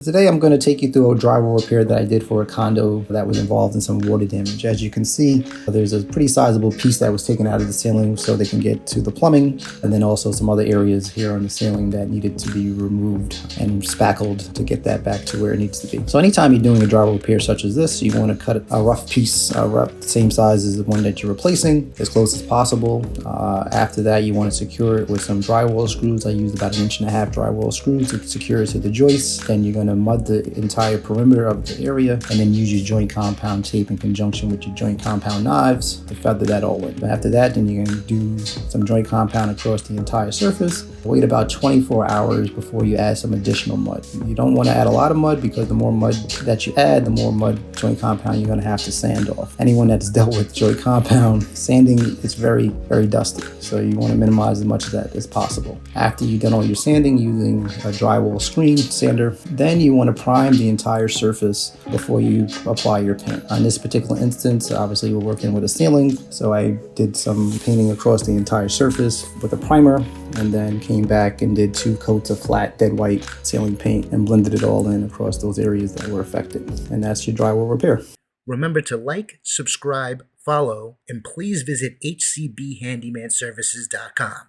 Today I'm going to take you through a drywall repair that I did for a condo that was involved in some water damage. As you can see, there's a pretty sizable piece that was taken out of the ceiling so they can get to the plumbing, and then also some other areas here on the ceiling that needed to be removed and spackled to get that back to where it needs to be. So anytime you're doing a drywall repair such as this, you want to cut a rough piece, same size as the one that you're replacing, as close as possible. After that, you want to secure it with some drywall screws. I used about 1.5 inch drywall screws to secure it to the joist. Then you're going to mud the entire perimeter of the area and then use your joint compound tape in conjunction with your joint compound knives to feather that all in. After that, then you're going to do some joint compound across the entire surface. Wait about 24 hours before you add some additional mud. You don't want to add a lot of mud because the more mud that you add, the more mud joint compound you're going to have to sand off. Anyone that's dealt with joint compound, sanding is very, very dusty. So you want to minimize as much of that as possible. After you've done all your sanding using a drywall screen sander, then you want to prime the entire surface before you apply your paint. On this particular instance, obviously we're working with a ceiling, so I did some painting across the entire surface with a primer, and then came back and did 2 coats of flat dead white ceiling paint and blended it all in across those areas that were affected. And that's your drywall repair. Remember to like, subscribe, follow, and please visit hcbhandymanservices.com.